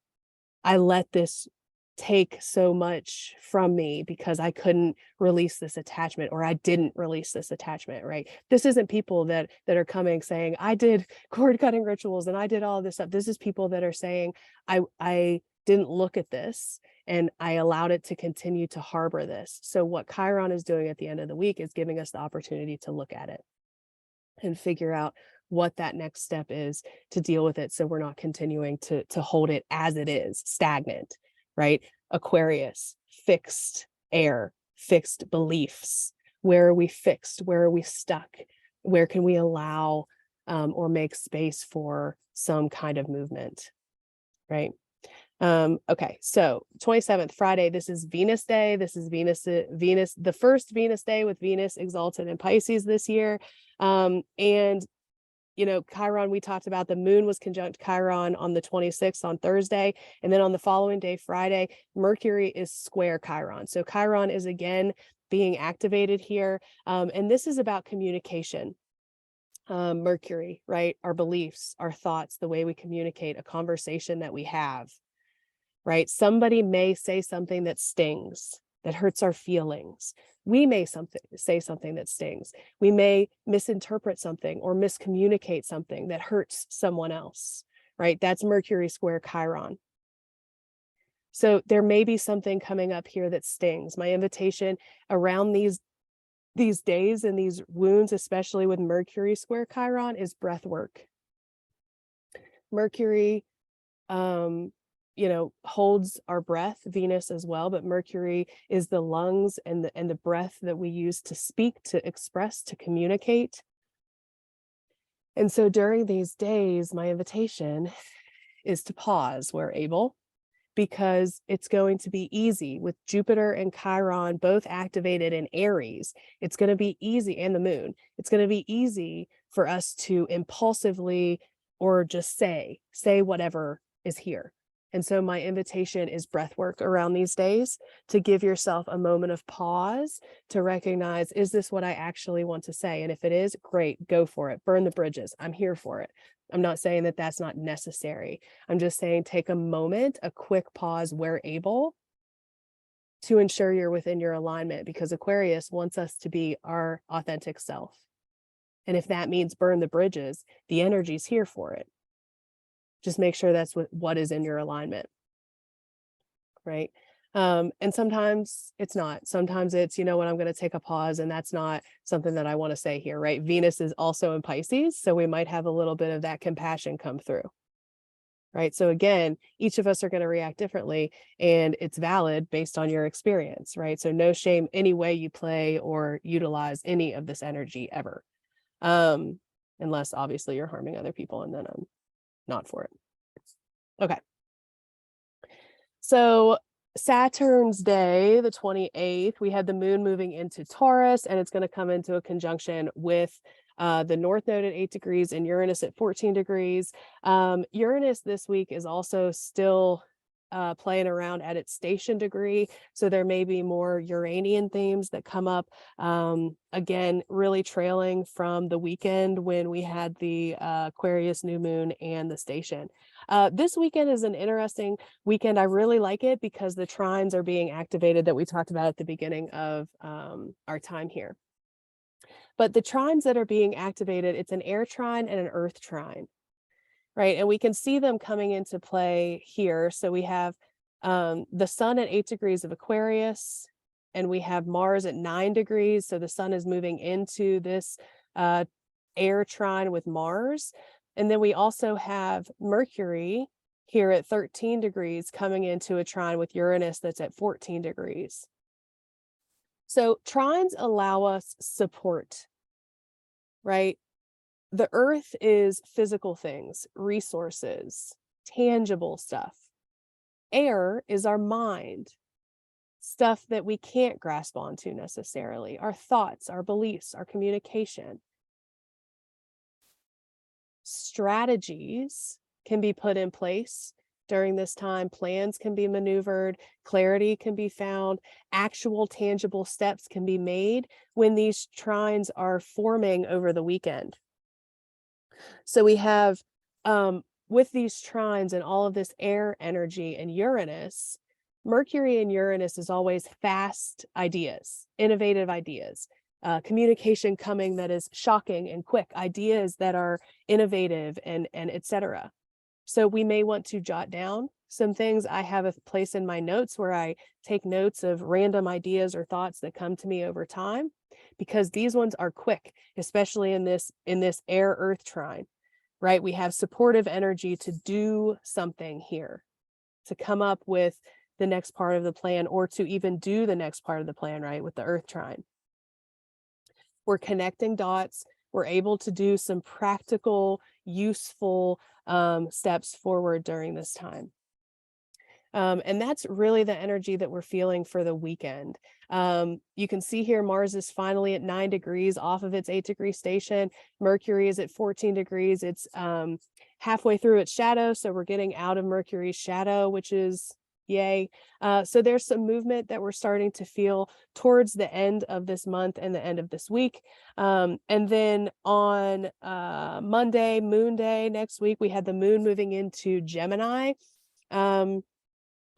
I let this take so much from me because I couldn't release this attachment, or I didn't release this attachment, right? This isn't people that are coming saying, I did cord cutting rituals and I did all this stuff. This is people that are saying, I didn't look at this, and I allowed it to continue to harbor this. So what Chiron is doing at the end of the week is giving us the opportunity to look at it and figure out what that next step is to deal with it, so we're not continuing to hold it as it is, stagnant, right? Aquarius, fixed air, fixed beliefs. Where are we fixed? Where are we stuck? Where can we allow or make space for some kind of movement, right? Okay, so 27th, Friday, this is Venus Day. This is Venus, the first Venus day with Venus exalted in Pisces this year. And Chiron, we talked about, the moon was conjunct Chiron on the 26th, on Thursday. And then on the following day, Friday, Mercury is square Chiron. So Chiron is again being activated here. And this is about communication. Mercury, right? Our beliefs, our thoughts, the way we communicate, a conversation that we have, right? Somebody may say something that stings, that hurts our feelings. We may say something that stings. We may misinterpret something or miscommunicate something that hurts someone else, right? That's Mercury square Chiron. So there may be something coming up here that stings. My invitation around these days and these wounds, especially with Mercury square Chiron, is breath work. Mercury, holds our breath, Venus as well, but Mercury is the lungs and the breath that we use to speak, to express, to communicate. And so during these days, my invitation is to pause where able, because it's going to be easy with Jupiter and Chiron both activated in Aries. It's going to be easy, and the moon. It's going to be easy for us to impulsively, or just say whatever is here. And so my invitation is breath work around these days, to give yourself a moment of pause, to recognize, is this what I actually want to say? And if it is, great, go for it. Burn the bridges. I'm here for it. I'm not saying that that's not necessary. I'm just saying, take a moment, a quick pause where able, to ensure you're within your alignment, because Aquarius wants us to be our authentic self. And if that means burn the bridges, the energy's here for it. Just make sure that's what is in your alignment, right? And sometimes it's not. Sometimes it's, you know what, I'm going to take a pause, and that's not something that I want to say here, right? Venus is also in Pisces, so we might have a little bit of that compassion come through, right? So again, each of us are going to react differently, and it's valid based on your experience, right? So no shame any way you play or utilize any of this energy ever. Unless obviously you're harming other people, and then I'm not for it. Okay. So Saturn's day, the 28th, we had the moon moving into Taurus, and it's going to come into a conjunction with the North Node at 8 degrees and Uranus at 14 degrees. Uranus this week is also still playing around at its station degree, so there may be more Uranian themes that come up. Again, really trailing from the weekend when we had the Aquarius new moon and the station. This weekend is an interesting weekend. I really like it because the trines are being activated that we talked about at the beginning of our time here. But the trines that are being activated, it's an air trine and an earth trine, right? And we can see them coming into play here. So we have the sun at 8 degrees of Aquarius, and we have Mars at 9 degrees. So the sun is moving into this air trine with Mars. And then we also have Mercury here at 13 degrees coming into a trine with Uranus that's at 14 degrees. So trines allow us support, right? The earth is physical things, resources, tangible stuff. Air is our mind, stuff that we can't grasp onto necessarily, our thoughts, our beliefs, our communication. Strategies can be put in place during this time. Plans can be maneuvered, clarity can be found, actual tangible steps can be made when these trines are forming over the weekend. So we have, with these trines and all of this air energy and Uranus, Mercury and Uranus is always fast ideas, innovative ideas, communication coming that is shocking and quick, ideas that are innovative and etc. So we may want to jot down some things. I have a place in my notes where I take notes of random ideas or thoughts that come to me over time, because these ones are quick, especially in this air earth trine, right? We have supportive energy to do something here, to come up with the next part of the plan, or to even do the next part of the plan, right? With the earth trine, we're connecting dots. We're able to do some practical, useful steps forward during this time. And that's really the energy that we're feeling for the weekend. You can see here, Mars is finally at 9 degrees off of its 8-degree station. Mercury is at 14 degrees. It's halfway through its shadow, so we're getting out of Mercury's shadow, which is yay. So there's some movement that we're starting to feel towards the end of this month and the end of this week. And then on Monday, Moon Day next week, we had the moon moving into Gemini.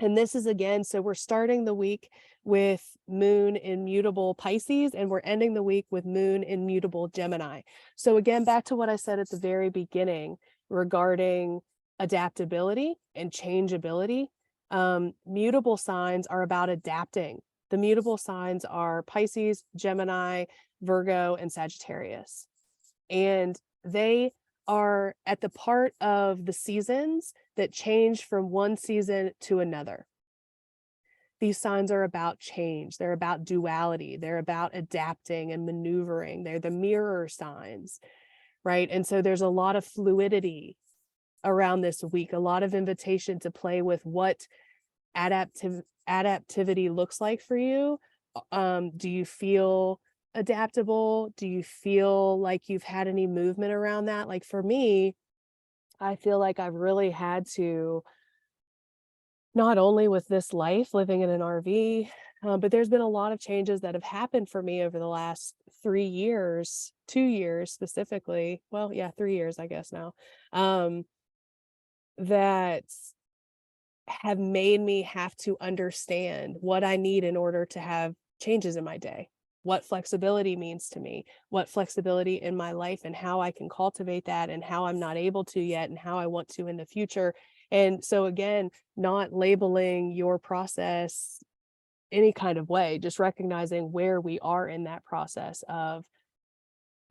And this is again, so we're starting the week with moon in mutable Pisces, and we're ending the week with moon in mutable Gemini. So again, back to what I said at the very beginning regarding adaptability and changeability. Mutable signs are about adapting. The mutable signs are Pisces, Gemini, Virgo, and Sagittarius. And they are at the part of the seasons that change from one season to another. These signs are about change. They're about duality. They're about adapting and maneuvering. They're the mirror signs, right? And so there's a lot of fluidity around this week, a lot of invitation to play with what adaptivity looks like for you. Do you feel adaptable? Do you feel like you've had any movement around that? Like for me, I feel like I've really had to, not only with this life living in an RV, but there's been a lot of changes that have happened for me over the last 3 years, 2 years specifically. Well, yeah, 3 years, I guess now, that have made me have to understand what I need in order to have changes in my day. what flexibility means to me, what flexibility in my life and how I can cultivate that and how I'm not able to yet and how I want to in the future. And so again, not labeling your process any kind of way, just recognizing where we are in that process of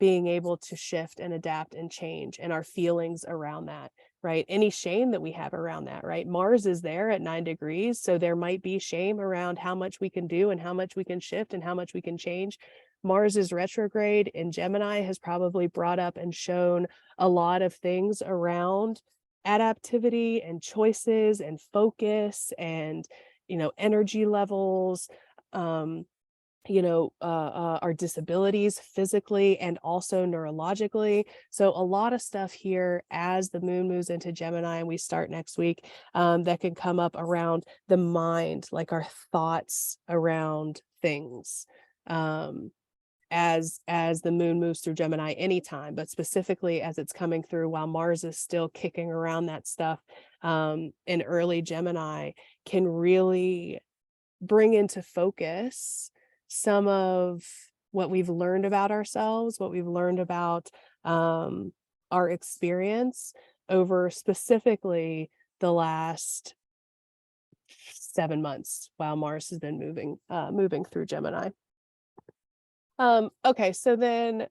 being able to shift and adapt and change and our feelings around that, right? Any shame that we have around that, right? Mars is there at 9 degrees. So there might be shame around how much we can do and how much we can shift and how much we can change. Mars is retrograde in Gemini has probably brought up and shown a lot of things around adaptivity and choices and focus and, energy levels. Um, our disabilities physically and also neurologically. So a lot of stuff here as the moon moves into Gemini and we start next week, that can come up around the mind, like our thoughts around things. As the moon moves through Gemini anytime, but specifically as it's coming through while Mars is still kicking around that stuff, in early Gemini can really bring into focus some of what we've learned about ourselves, what we've learned about our experience over specifically the last 7 months while Mars has been moving through Gemini. Okay, so then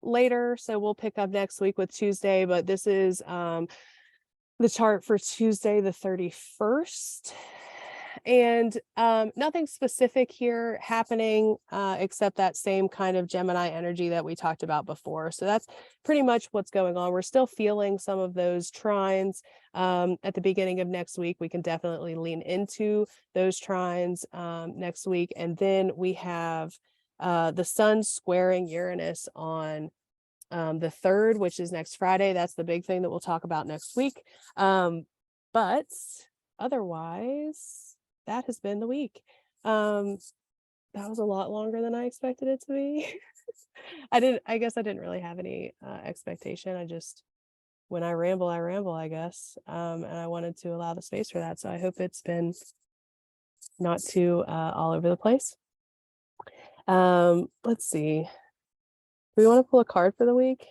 later, so we'll pick up next week with Tuesday, but this is the chart for Tuesday the 31st. And nothing specific here happening except that same kind of Gemini energy that we talked about before. So that's pretty much what's going on. We're still feeling some of those trines at the beginning of next week. We can definitely lean into those trines next week. And then we have the sun squaring Uranus on the 3rd, which is next Friday. That's the big thing that we'll talk about next week. But otherwise, that has been the week. That was a lot longer than I expected it to be. I guess I didn't really have any expectation. When I ramble, I guess. And I wanted to allow the space for that. So I hope it's been not too all over the place. Let's see. Do we want to pull a card for the week?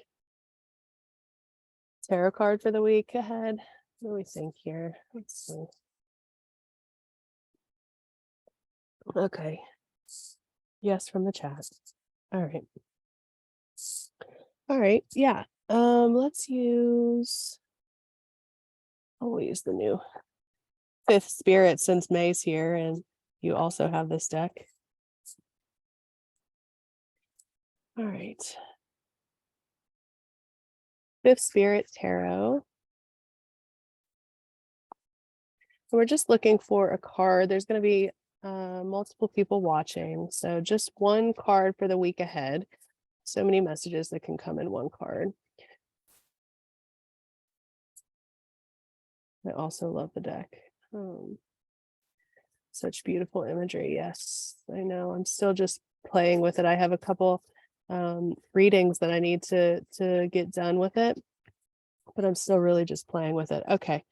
Tarot card for the week ahead. What do we think here? Let's see. Okay. Yes, from the chat. All right. All right. Yeah. Let's use. I'll use the new Fifth Spirit since May's here, and you also have this deck. All right. Fifth Spirit Tarot. We're just looking for a card. There's going to be multiple people watching, so just one card for the week ahead. So many messages that can come in one card. I also love the deck. Such beautiful imagery. Yes, I know. I'm still just playing with it. I have a couple readings that I need to get done with it, but I'm still really just playing with it. Okay.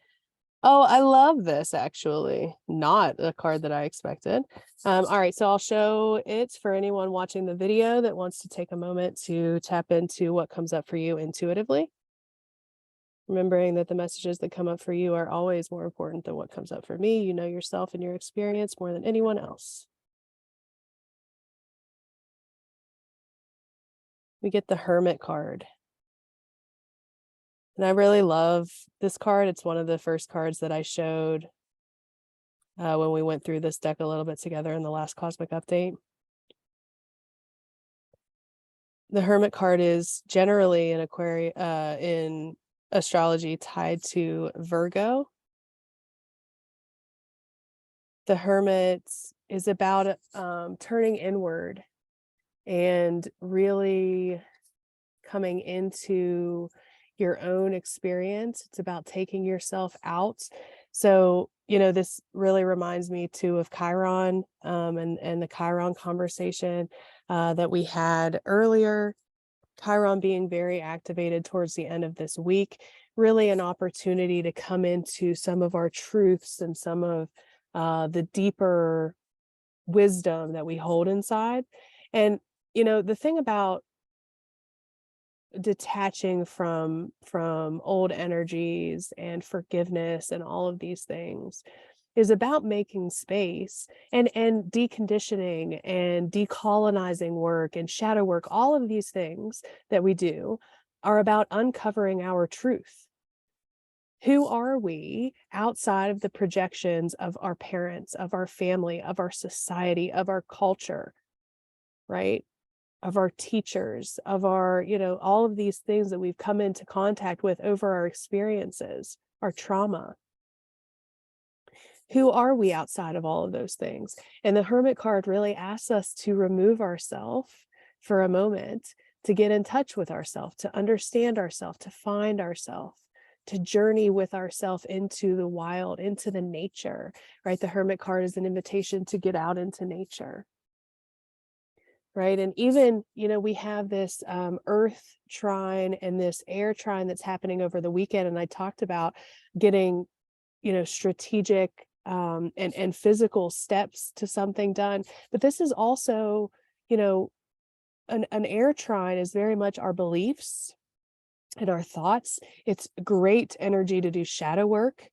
Oh, I love this, actually. Not a card that I expected. All right, so I'll show it for anyone watching the video that wants to take a moment to tap into what comes up for you intuitively. Remembering that the messages that come up for you are always more important than what comes up for me. You know yourself and your experience more than anyone else. We get the Hermit card. And I really love this card. It's one of the first cards that I showed when we went through this deck a little bit together in the last Cosmic Update. The Hermit card is generally in Aquarius, in astrology, tied to Virgo. The Hermit is about turning inward and really coming into your own experience. It's about taking yourself out. So, this really reminds me too of Chiron and the Chiron conversation that we had earlier. Chiron being very activated towards the end of this week, really an opportunity to come into some of our truths and some of the deeper wisdom that we hold inside. And the thing about detaching from old energies and forgiveness and all of these things is about making space and deconditioning and decolonizing work and shadow work. All of these things that we do are about uncovering our truth. Who are we outside of the projections of our parents, of our family, of our society, of our culture, right? Of our teachers, of our, all of these things that we've come into contact with over our experiences, our trauma. Who are we outside of all of those things? And the Hermit card really asks us to remove ourselves for a moment, to get in touch with ourselves, to understand ourselves, to find ourselves, to journey with ourselves into the wild, into the nature, right? The Hermit card is an invitation to get out into nature. Right. And even, we have this earth trine and this air trine that's happening over the weekend. And I talked about getting, strategic and physical steps to something done. But this is also, an air trine is very much our beliefs and our thoughts. It's great energy to do shadow work.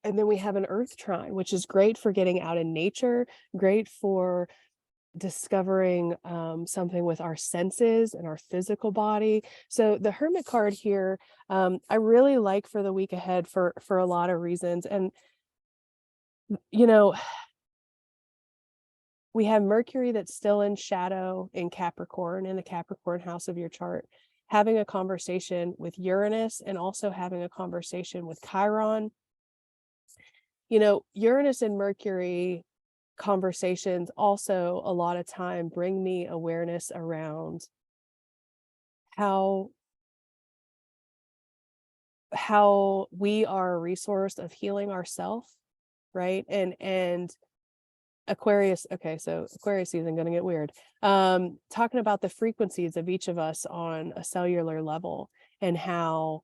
And then we have an earth trine, which is great for getting out in nature, great for discovering something with our senses and our physical body. So the Hermit card here, I really like for the week ahead for a lot of reasons. And, we have Mercury that's still in shadow in Capricorn, in the Capricorn house of your chart, having a conversation with Uranus and also having a conversation with Chiron. Uranus and Mercury conversations also a lot of time bring me awareness around how we are a resource of healing ourselves, right? And Aquarius, okay, so Aquarius season gonna get weird. Talking about the frequencies of each of us on a cellular level and how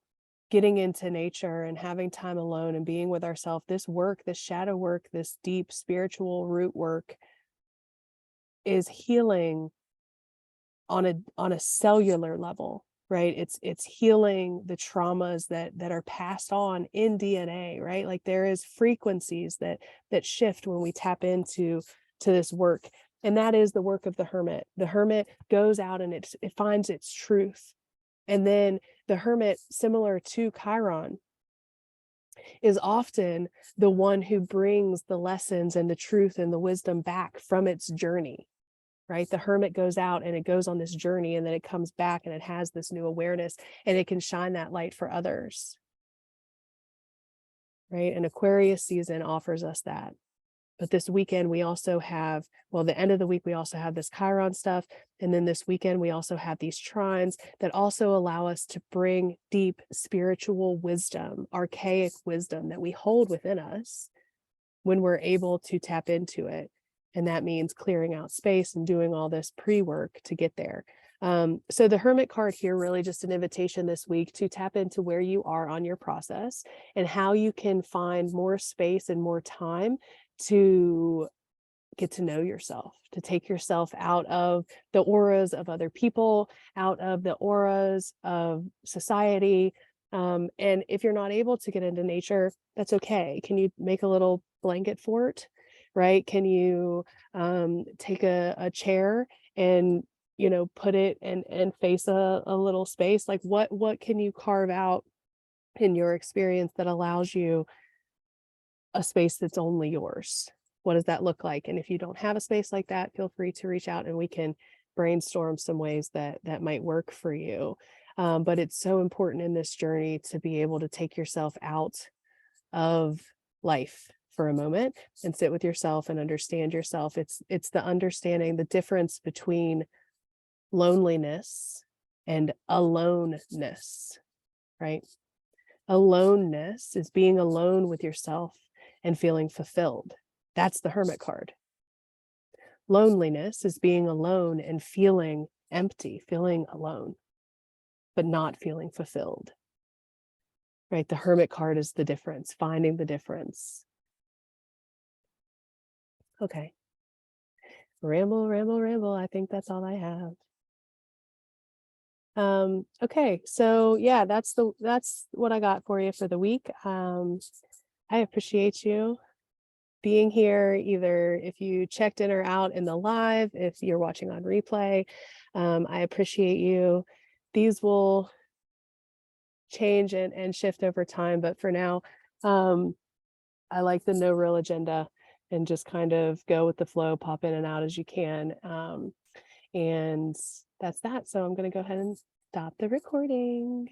getting into nature and having time alone and being with ourselves, this work, this shadow work, this deep spiritual root work is healing on a cellular level, right? It's healing the traumas that are passed on in DNA, right? Like there is frequencies that shift when we tap into this work. And that is the work of the Hermit. The Hermit goes out and it finds its truth. And then the Hermit, similar to Chiron, is often the one who brings the lessons and the truth and the wisdom back from its journey, right? The Hermit goes out and it goes on this journey and then it comes back and it has this new awareness and it can shine that light for others, right? And Aquarius season offers us that. But this weekend, we also have, the end of the week, we also have this Chiron stuff. And then this weekend, we also have these trines that also allow us to bring deep spiritual wisdom, archaic wisdom that we hold within us when we're able to tap into it. And that means clearing out space and doing all this pre-work to get there. So the Hermit card here, really just an invitation this week to tap into where you are on your process and how you can find more space and more time to get to know yourself, to take yourself out of the auras of other people, out of the auras of society. And if you're not able to get into nature, that's okay. Can you make a little blanket fort, right? Can you take a chair and put it and face a little space? Like what can you carve out in your experience that allows you a space that's only yours? What does that look like? And if you don't have a space like that, feel free to reach out and we can brainstorm some ways that might work for you. But it's so important in this journey to be able to take yourself out of life for a moment and sit with yourself and understand yourself. It's the understanding the difference between loneliness and aloneness, right? Aloneness is being alone with yourself and feeling fulfilled. That's the Hermit card. Loneliness is being alone and feeling empty, feeling alone, but not feeling fulfilled. Right? The Hermit card is the difference, finding the difference. Okay. ramble, ramble, ramble. I think that's all I have. Okay, so yeah, that's what I got for you for the week. I appreciate you being here, either if you checked in or out in the live, if you're watching on replay. I appreciate you. These will change and shift over time, but for now, um, I like the no real agenda and just kind of go with the flow, pop in and out as you can. And that's that. So I'm going to go ahead and stop the recording.